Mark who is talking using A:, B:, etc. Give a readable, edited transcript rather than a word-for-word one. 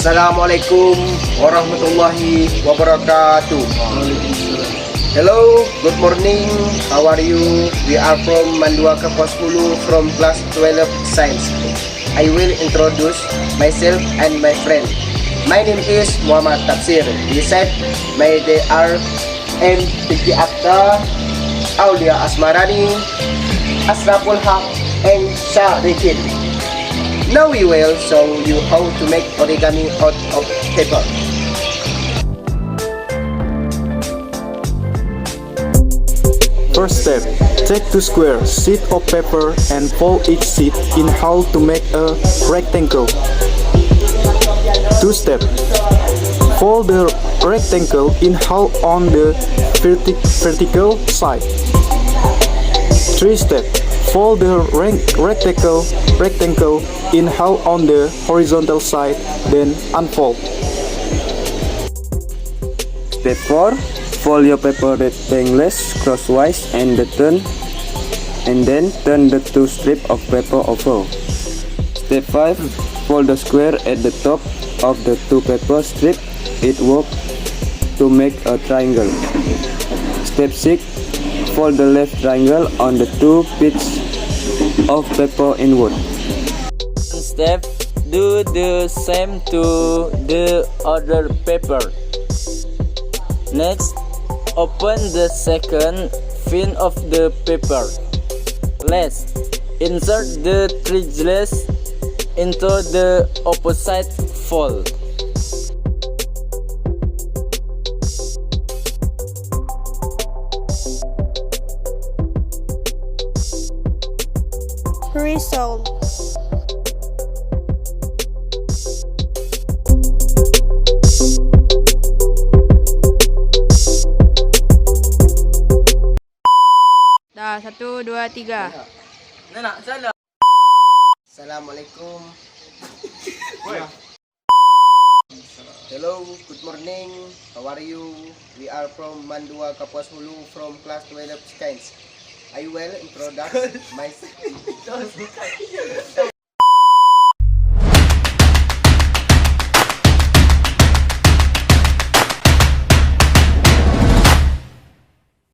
A: Assalamualaikum warahmatullahi wabarakatuh. Hello, good morning. How are you? We are from Kapuas Hulu from class 12 science. I will introduce myself and my friend. My name is Muhammad Tabsyir. Beside my they are Fikri Afdal, Aulia Asmarani, Ashraful Haq, and Sahdikin. Now we will show you how to make origami out of paper.
B: First step, take two square sheets of paper and fold each sheet in half to make a rectangle. Two step, fold the rectangle in half on the vertical side. Three step, fold the rectangle in half on the horizontal side, then unfold.
C: Step 4. Fold your paper rectangles crosswise and then turn the two strips of paper over. Step 5. Fold the square at the top of the two paper strips. It works to make a triangle. Step 6. Fold the left triangle on the two pieces of paper inward.
D: Step, do the same to the other paper. Next, open the second fin of the paper. Last, insert the triangles into the opposite fold.
E: Result.
F: Dah, 1, 2, 3.
A: Assalamualaikum. Hello, good morning. How are you? We are from Kapuas Hulu from class 12 science. I will introduce myself.